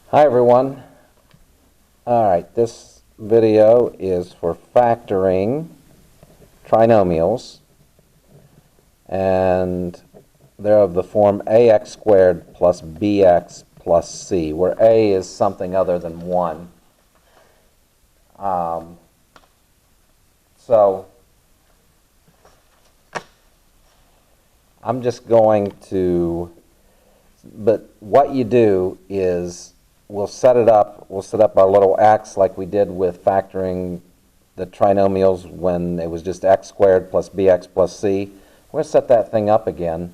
Hi everyone. Alright, this video is for factoring trinomials, and they're of the form ax squared plus bx plus c, where a is something other than 1. So I'm just going to, but what you do is we'll set up our little x like we did with factoring the trinomials when it was just x squared plus bx plus c. We're going to set that thing up again,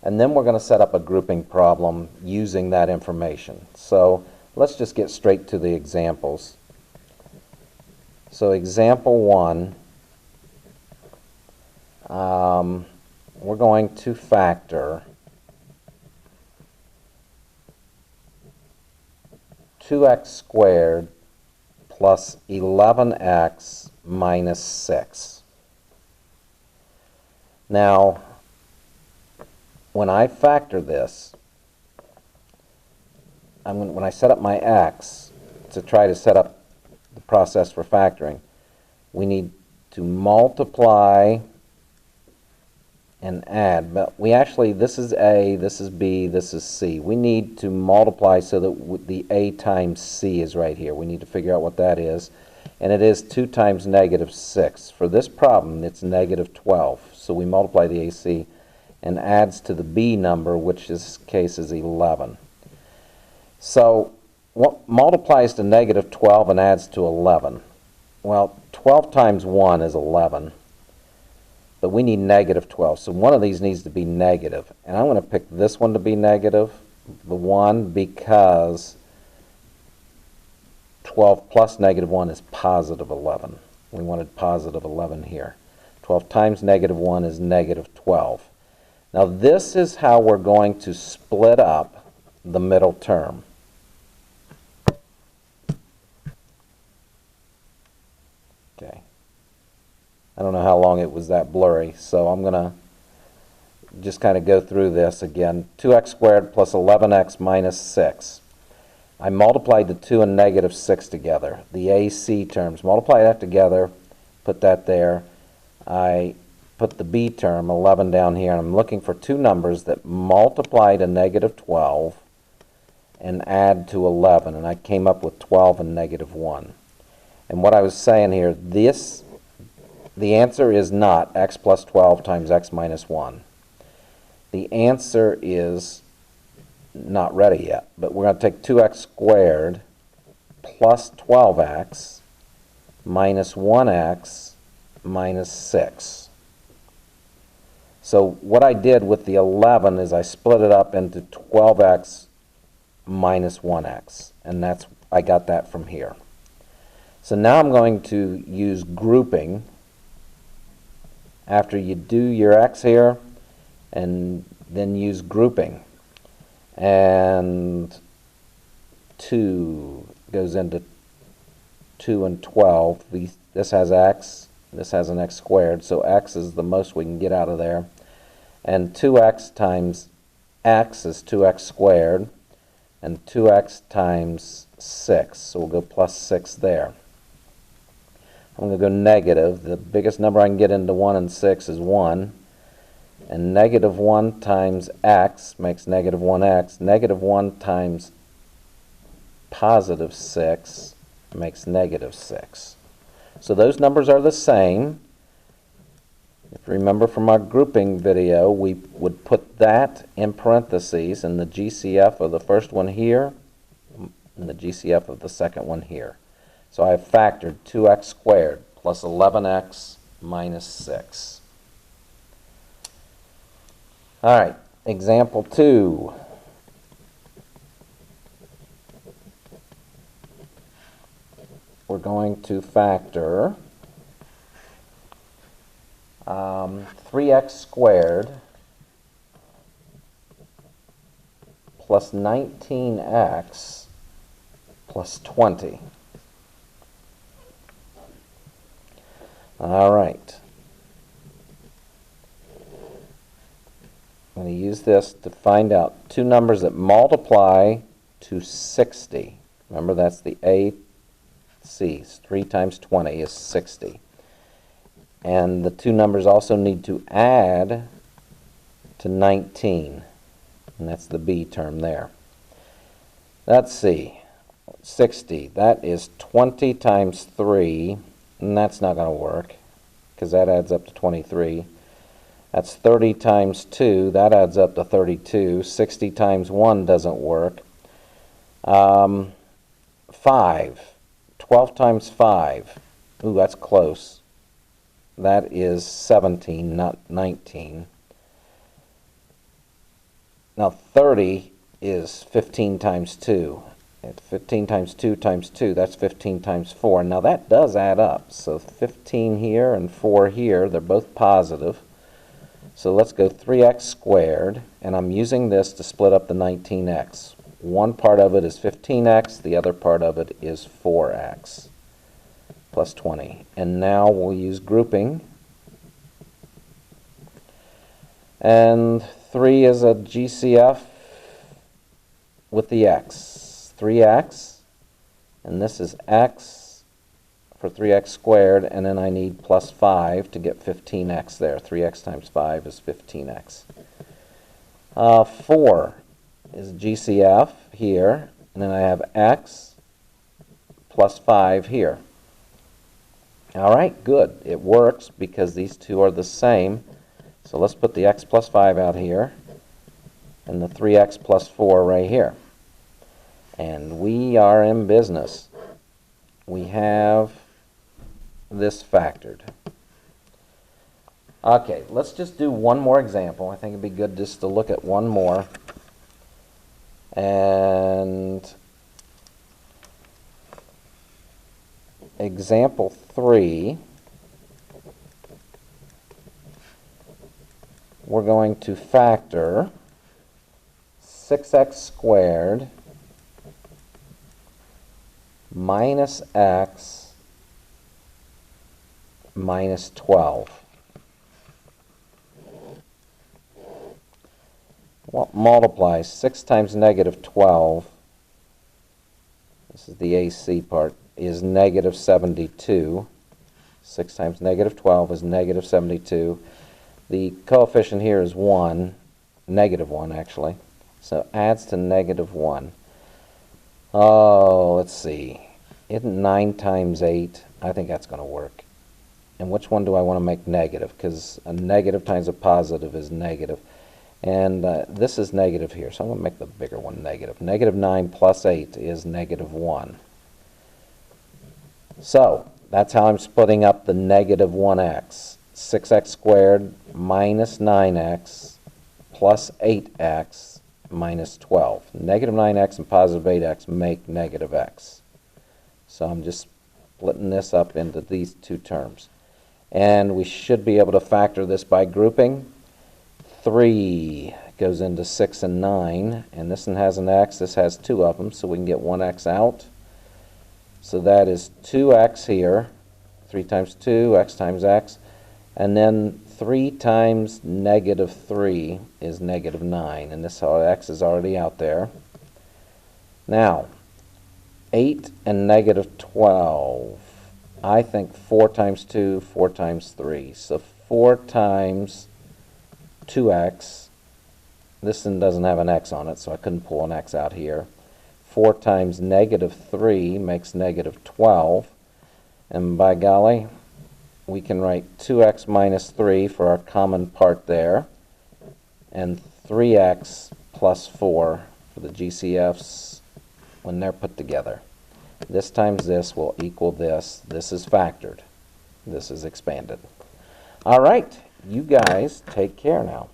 and then we're going to set up a grouping problem using that information. So let's just get straight to the examples. So example 1, we're going to factor 2x squared plus 11x minus 6. Now, when I factor this, when I set up my x to try to set up the process for factoring, we need to multiply and add, but we actually, this is a, this is b, this is c. We need to multiply so that the a times c is right here. We need to figure out what that is, and it is 2 times negative 6. For this problem, it's negative 12, so we multiply the ac and adds to the b number, which in this case is 11. So what multiplies to negative 12 and adds to 11? Well, 12 times 1 is 11. But we need negative 12, so one of these needs to be negative. And I'm going to pick this one to be negative, the 1, because 12 plus negative 1 is positive 11. We wanted positive 11 here. 12 times negative 1 is negative 12. Now this is how we're going to split up the middle term. Okay. I don't know how long it was that blurry, so I'm going to just kind of go through this again. 2x squared plus 11x minus 6. I multiplied the 2 and negative 6 together. The AC terms, multiply that together, put that there. I put the B term, 11, down here, and I'm looking for two numbers that multiply to negative 12 and add to 11, and I came up with 12 and negative 1. And what I was saying here, the answer is not x plus 12 times x minus 1. The answer is not ready yet, but we're going to take 2x squared plus 12x minus 1x minus 6. So what I did with the 11 is I split it up into 12x minus 1x, and I got that from here. So now I'm going to use grouping. After you do your x here, and then use grouping. And 2 goes into 2 and 12. This has x, this has an x squared, so x is the most we can get out of there. And 2x times x is 2x squared, and 2x times 6, so we'll go plus 6 there. I'm going to go negative. The biggest number I can get into 1 and 6 is 1. And negative 1 times x makes negative 1x. Negative 1 times positive 6 makes negative 6. So those numbers are the same. If you remember from our grouping video, we would put that in parentheses and the GCF of the first one here and the GCF of the second one here. So I have factored 2x squared plus 11x minus 6. All right, example 2. We're going to factor 3x squared plus 19x plus 20. All right. I'm going to use this to find out two numbers that multiply to 60. Remember, that's the AC. 3 times 20 is 60. And the two numbers also need to add to 19. And that's the B term there. Let's see. 60. That is 20 times 3. And that's not going to work, because that adds up to 23. That's 30 times 2. That adds up to 32. 60 times 1 doesn't work. 5. 12 times 5. Ooh, that's close. That is 17, not 19. Now 30 is 15 times 2. It's 15 times 2 times 2, that's 15 times 4. Now that does add up. So 15 here and 4 here, they're both positive. So let's go 3x squared, and I'm using this to split up the 19x. One part of it is 15x, the other part of it is 4x plus 20. And now we'll use grouping. And 3 is a GCF with the x. 3x, and this is x for 3x squared, and then I need plus 5 to get 15x there. 3x times 5 is 15x. 4 is GCF here, and then I have x plus 5 here. All right, good. It works because these two are the same. So let's put the x plus 5 out here, and the 3x plus 4 right here. And we are in business. We have this factored. Okay, let's just do one more example. I think it'd be good just to look at one more. And example 3, we're going to factor 6x squared minus x minus 12. What multiplies 6 times negative 12, this is the AC part, is negative 72. 6 times negative 12 is negative 72. The coefficient here is 1, negative 1 actually, so adds to negative 1. Oh, let's see. Isn't 9 times 8? I think that's going to work. And which one do I want to make negative? Because a negative times a positive is negative. And this is negative here, so I'm going to make the bigger one negative. Negative 9 plus 8 is negative 1. So that's how I'm splitting up the negative 1x. 6x squared minus 9x plus 8x minus 12. Negative 9x and positive 8x make negative x. So I'm just splitting this up into these two terms. And we should be able to factor this by grouping. 3 goes into 6 and 9, and this one has an x, this has two of them, so we can get one x out. So that is 2x here, 3 times 2, x times x, and then 3 times negative 3 is negative 9, and this x is already out there. Now, 8 and negative 12. I think 4 times 2, 4 times 3. So 4 times 2x. This one doesn't have an x on it, so I couldn't pull an x out here. 4 times negative 3 makes negative 12. And by golly, we can write 2x minus 3 for our common part there, and 3x plus 4 for the GCFs when they're put together. This times this will equal this. This is factored. This is expanded. All right, you guys take care now.